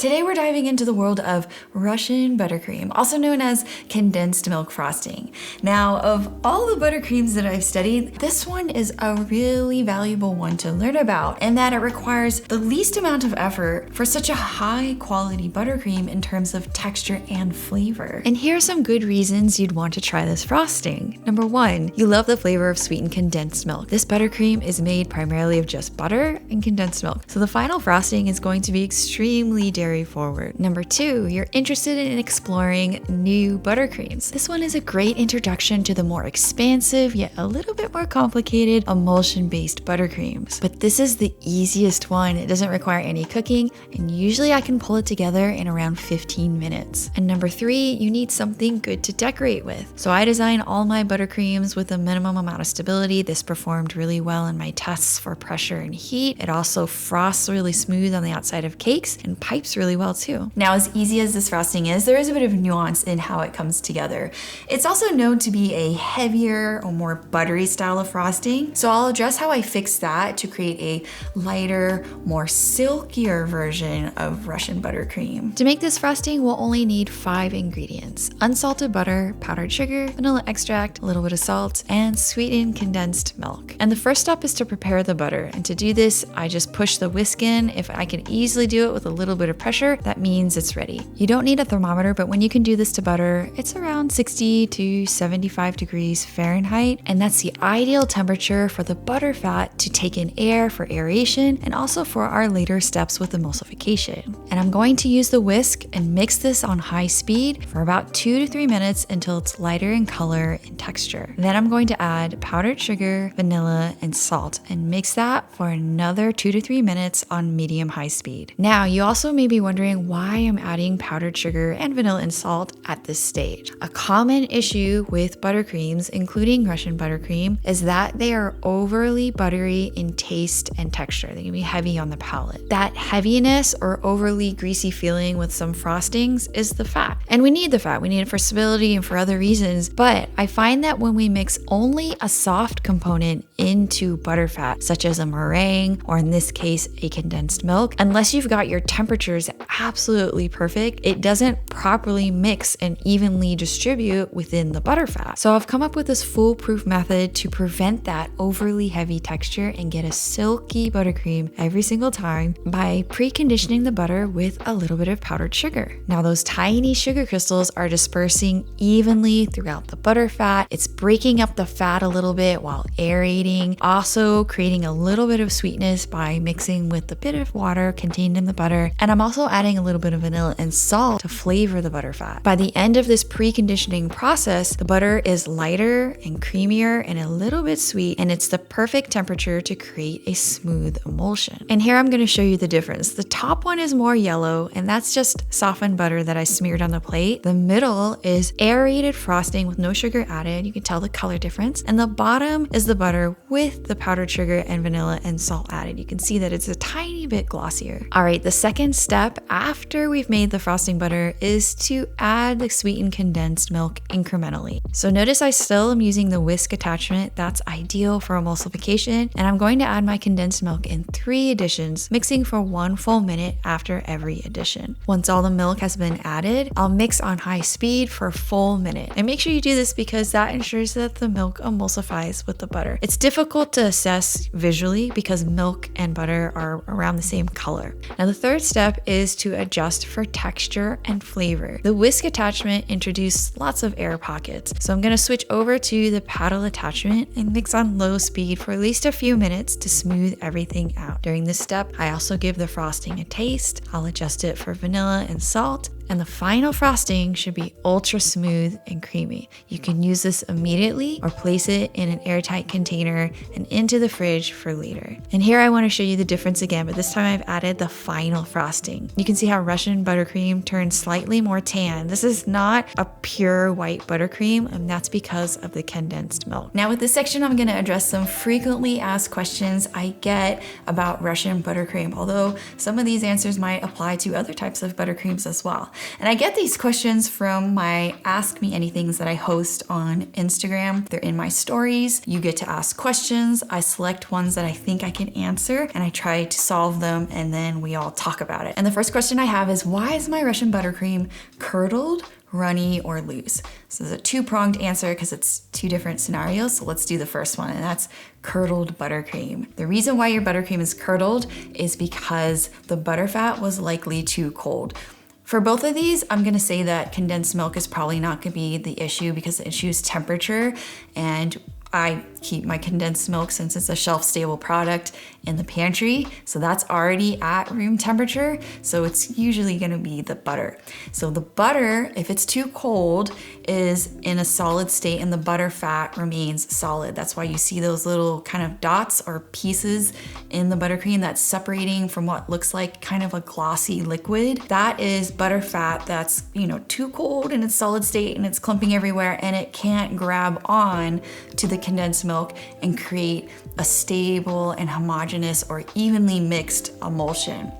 Today we're diving into the world of Russian Buttercream, also known as condensed milk frosting. Now, of all the buttercreams that I've studied, this one is a really valuable one to learn about in that it requires the least amount of effort for such a high quality buttercream in terms of texture and flavor. And here are some good reasons you'd want to try this frosting. Number one, you love the flavor of sweetened condensed milk. This buttercream is made primarily of just butter and condensed milk, so the final frosting is going to be extremely dairy forward. Number two, you're interested in exploring new buttercreams. This one is a great introduction to the more expansive yet a little bit more complicated emulsion-based buttercreams. But this is the easiest one. It doesn't require any cooking, and usually I can pull it together in around 15 minutes. And number three, you need something good to decorate with. So I design all my buttercreams with a minimum amount of stability. This performed really well in my tests for pressure and heat. It also frosts really smooth on the outside of cakes and pipes really well too. Now, as easy as this frosting is, there is a bit of nuance in how it comes together. It's also known to be a heavier or more buttery style of frosting, so I'll address how I fix that to create a lighter, more silkier version of Russian buttercream. To make this frosting, we'll only need 5 ingredients: unsalted butter, powdered sugar, vanilla extract, a little bit of salt, and sweetened condensed milk. And the first step is to prepare the butter, and to do this, I just push the whisk in. If I can easily do it with a little bit of pressure, that means it's ready. You don't need a thermometer, but when you can do this to butter, it's around 60 to 75 degrees Fahrenheit, and that's the ideal temperature for the butter fat to take in air for aeration and also for our later steps with emulsification. And I'm going to use the whisk and mix this on high speed for about 2 to 3 minutes until it's lighter in color and texture. Then I'm going to add powdered sugar, vanilla, and salt and mix that for another 2 to 3 minutes on medium-high speed. Now, you also may be wondering why I'm adding powdered sugar and vanilla and salt at this stage. A common issue with buttercreams, including Russian Buttercream, is that they are overly buttery in taste and texture. They can be heavy on the palate. That heaviness or overly greasy feeling with some frostings is the fat. And we need the fat. We need it for stability and for other reasons. But I find that when we mix only a soft component into butterfat, such as a meringue, or in this case, a condensed milk, unless you've got your temperatures absolutely perfect, it doesn't properly mix and evenly distribute within the butterfat. So I've come up with this foolproof method to prevent that overly heavy texture and get a silky buttercream every single time by preconditioning the butter with a little bit of powdered sugar. Now, those tiny sugar crystals are dispersing evenly throughout the butterfat. It's breaking up the fat a little bit while aerating, also creating a little bit of sweetness by mixing with the bit of water contained in the butter. And I'm also adding a little bit of vanilla and salt to flavor the butterfat. By the end of this preconditioning process, the butter is lighter and creamier and a little bit sweet, and it's the perfect temperature to create a smooth emulsion. And here I'm going to show you the difference. The top one is more yellow, and that's just softened butter that I smeared on the plate. The middle is aerated frosting with no sugar added. You can tell the color difference. And the bottom is the butter with the powdered sugar and vanilla and salt added. You can see that it's a tiny bit glossier. All right, the second step after we've made the frosting butter is to add the sweetened condensed milk incrementally. So notice I still am using the whisk attachment. That's ideal for emulsification. And I'm going to add my condensed milk in 3 additions, mixing for 1 full minute after every addition. Once all the milk has been added, I'll mix on high speed for a full minute. And make sure you do this because that ensures that the milk emulsifies with the butter. It's difficult to assess visually because milk and butter are around the same color. Now, the third step is to adjust for texture and flavor. The whisk attachment introduced lots of air pockets, so I'm going to switch over to the paddle attachment and mix on low speed for at least a few minutes to smooth everything out. During this step, I also give the frosting a taste. I'll adjust it for vanilla and salt, and the final frosting should be ultra smooth and creamy. You can use this immediately or place it in an airtight container and into the fridge for later. And here I want to show you the difference again, but this time I've added the final frosting. You can see how Russian Buttercream turns slightly more tan. This is not a pure white buttercream, and that's because of the condensed milk. Now with this section, I'm going to address some frequently asked questions I get about Russian Buttercream, although some of these answers might apply to other types of buttercreams as well. And I get these questions from my Ask Me Anythings that I host on Instagram. They're in my stories. You get to ask questions. I select ones that I think I can answer and I try to solve them, and then we all talk about it. And the first question I have is, why is my Russian buttercream curdled, runny, or loose? So there's a two-pronged answer because it's two different scenarios. So let's do the first one, and that's curdled buttercream. The reason why your buttercream is curdled is because the butterfat was likely too cold. For both of these, I'm gonna say that condensed milk is probably not gonna be the issue because the issue is temperature, and I keep my condensed milk, since it's a shelf-stable product, in the pantry. So that's already at room temperature. So it's usually gonna be the butter. So the butter, if it's too cold, is in a solid state and the butter fat remains solid. That's why you see those little kind of dots or pieces in the buttercream that's separating from what looks like kind of a glossy liquid. That is butter fat that's, too cold in its solid state and it's clumping everywhere and it can't grab on to the condensed milk and create a stable and homogeneous or evenly mixed emulsion.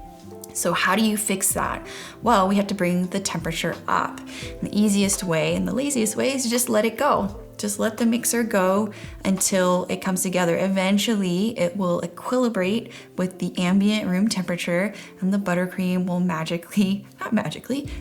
So how do you fix that? Well, we have to bring the temperature up. And the easiest way and the laziest way is to just let it go. Just let the mixer go until it comes together. Eventually, it will equilibrate with the ambient room temperature and the buttercream will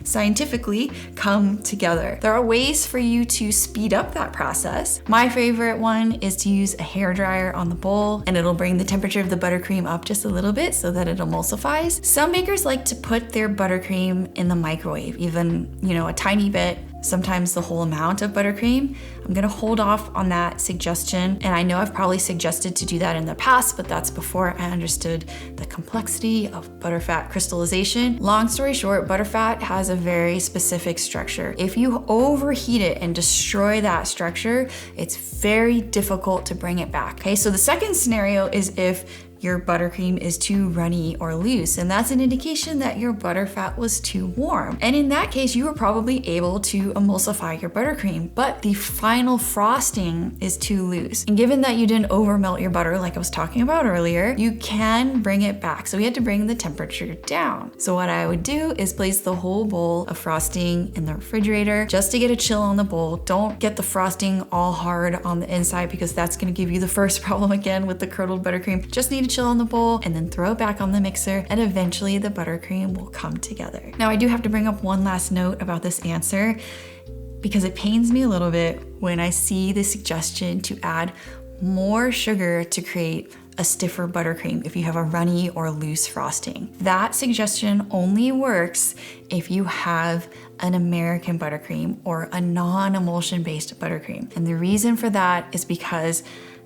scientifically come together. There are ways for you to speed up that process. My favorite one is to use a hairdryer on the bowl, and it'll bring the temperature of the buttercream up just a little bit so that it emulsifies. Some makers like to put their buttercream in the microwave, even, a tiny bit, sometimes the whole amount of buttercream. I'm gonna hold off on that suggestion. And I know I've probably suggested to do that in the past, but that's before I understood the complexity of butterfat crystallization. Long story short, butterfat has a very specific structure. If you overheat it and destroy that structure, it's very difficult to bring it back. Okay, so the second scenario is if your buttercream is too runny or loose, and that's an indication that your butterfat was too warm. And in that case, you were probably able to emulsify your buttercream, but the final frosting is too loose. And given that you didn't overmelt your butter like I was talking about earlier, you can bring it back. So we had to bring the temperature down. So what I would do is place the whole bowl of frosting in the refrigerator just to get a chill on the bowl. Don't get the frosting all hard on the inside because that's gonna give you the first problem again with the curdled buttercream. Just need to chill on the bowl and then throw it back on the mixer, and eventually the buttercream will come together. Now I do have to bring up one last note about this answer because it pains me a little bit when I see the suggestion to add more sugar to create a stiffer buttercream if you have a runny or loose frosting. That suggestion only works if you have an American buttercream or a non-emulsion based buttercream. And the reason for that is because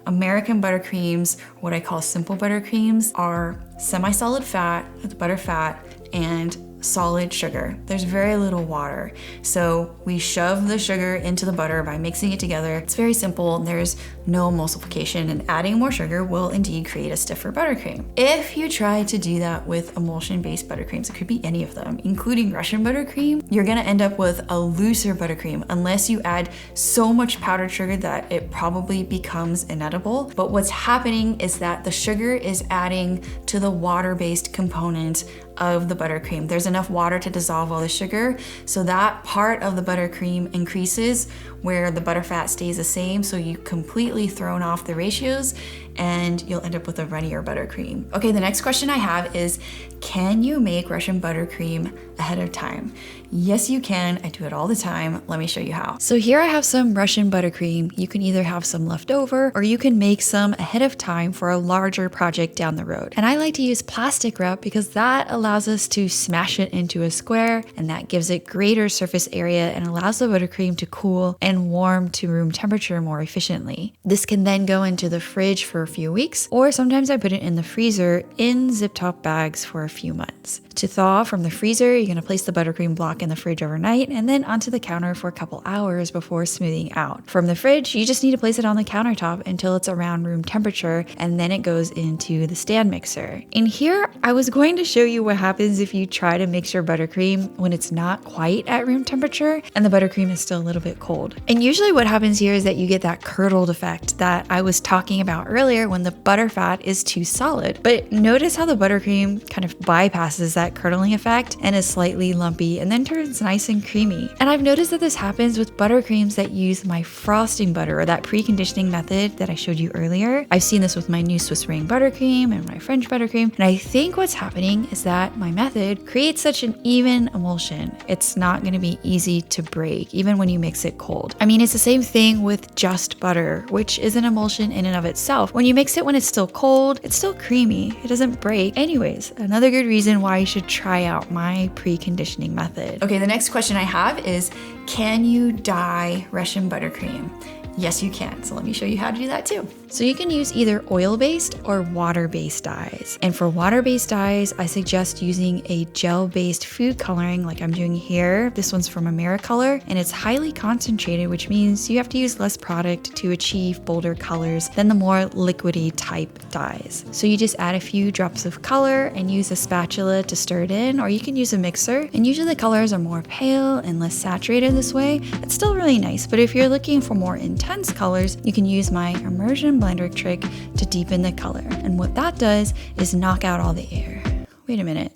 American buttercreams, what I call simple buttercreams, are semi-solid fat, butter fat, and solid sugar. There's very little water. So we shove the sugar into the butter by mixing it together. It's very simple. There's no emulsification, and adding more sugar will indeed create a stiffer buttercream. If you try to do that with emulsion-based buttercreams, it could be any of them, including Russian buttercream, you're gonna end up with a looser buttercream unless you add so much powdered sugar that it probably becomes inedible. But what's happening is that the sugar is adding to the water-based component of the buttercream. There's enough water to dissolve all the sugar, so that part of the buttercream increases where the butterfat stays the same, so you completely thrown off the ratios and you'll end up with a runnier buttercream. Okay, the next question I have is, can you make Russian buttercream ahead of time? Yes, you can. I do it all the time. Let me show you how. So here I have some Russian buttercream. You can either have some left over or you can make some ahead of time for a larger project down the road. And I like to use plastic wrap because that allows us to smash it into a square, and that gives it greater surface area and allows the buttercream to cool and warm to room temperature more efficiently. This can then go into the fridge for a few weeks, or sometimes I put it in the freezer in zip-top bags for a few months. To thaw from the freezer, you're gonna place the buttercream block in the fridge overnight and then onto the counter for a couple hours before smoothing out. From the fridge, you just need to place it on the countertop until it's around room temperature, and then it goes into the stand mixer. In here, I was going to show you what happens if you try to mix your buttercream when it's not quite at room temperature and the buttercream is still a little bit cold. And usually what happens here is that you get that curdled effect that I was talking about earlier failure when the butter fat is too solid. But notice how the buttercream kind of bypasses that curdling effect and is slightly lumpy and then turns nice and creamy. And I've noticed that this happens with buttercreams that use my frosting butter or that preconditioning method that I showed you earlier. I've seen this with my new Swiss Meringue Buttercream and my French Buttercream. And I think what's happening is that my method creates such an even emulsion. It's not going to be easy to break, even when you mix it cold. I mean, it's the same thing with just butter, which is an emulsion in and of itself. When you mix it when it's still cold, it's still creamy. It doesn't break. Anyways, another good reason why you should try out my preconditioning method. Okay, the next question I have is, can you dye Russian Buttercream? Yes, you can. So let me show you how to do that too. So you can use either oil-based or water-based dyes. And for water-based dyes, I suggest using a gel-based food coloring like I'm doing here. This one's from Americolor, and it's highly concentrated, which means you have to use less product to achieve bolder colors than the more liquidy type dyes. So you just add a few drops of color and use a spatula to stir it in, or you can use a mixer. And usually the colors are more pale and less saturated this way. It's still really nice, but if you're looking for more intense colors, you can use my immersion blender trick to deepen the color. And what that does is knock out all the air. Wait a minute.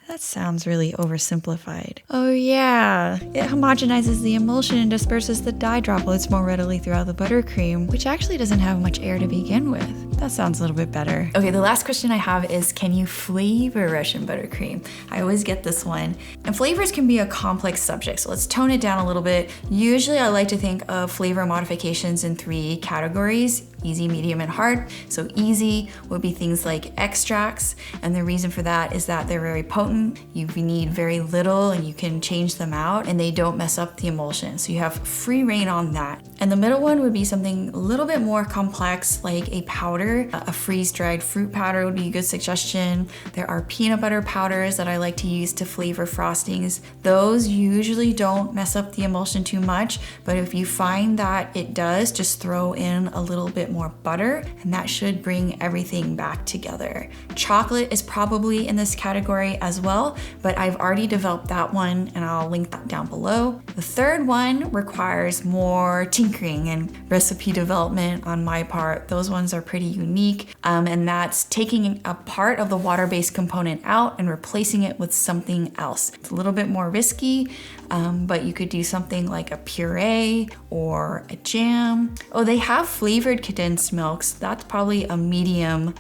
That sounds really oversimplified. Oh yeah, it homogenizes the emulsion and disperses the dye droplets more readily throughout the buttercream, which actually doesn't have much air to begin with. That sounds a little bit better. Okay, the last question I have is, can you flavor Russian Buttercream? I always get this one. And flavors can be a complex subject, so let's tone it down a little bit. Usually I like to think of flavor modifications in 3 categories: easy, medium, and hard. So easy would be things like extracts, and the reason for that is that they're very potent. You need very little and you can change them out and they don't mess up the emulsion. So you have free reign on that. And the middle one would be something a little bit more complex, like a powder. A freeze-dried fruit powder would be a good suggestion. There are peanut butter powders that I like to use to flavor frostings. Those usually don't mess up the emulsion too much, but if you find that it does, just throw in a little bit more butter and that should bring everything back together. Chocolate is probably in this category as well, but I've already developed that one and I'll link that down below. The third one requires more tinkering and recipe development on my part. Those ones are pretty unique, and that's taking a part of the water-based component out and replacing it with something else. It's a little bit more risky, but you could do something like a puree or a jam. Oh, they have flavored condensed milks. That's probably a medium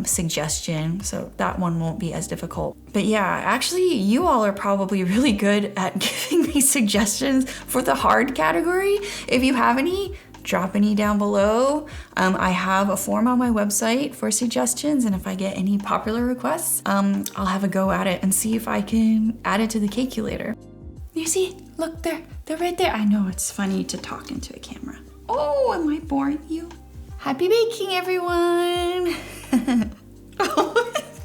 suggestion, so that one won't be as difficult. But yeah, actually, you all are probably really good at giving me suggestions for the hard category. If you have any, drop any down below. I have a form on my website for suggestions, and if I get any popular requests, I'll have a go at it and see if I can add it to the Cakeculator. You see, look, they're right there. I know it's funny to talk into a camera. Oh, am I boring you? Happy baking, everyone! Oh.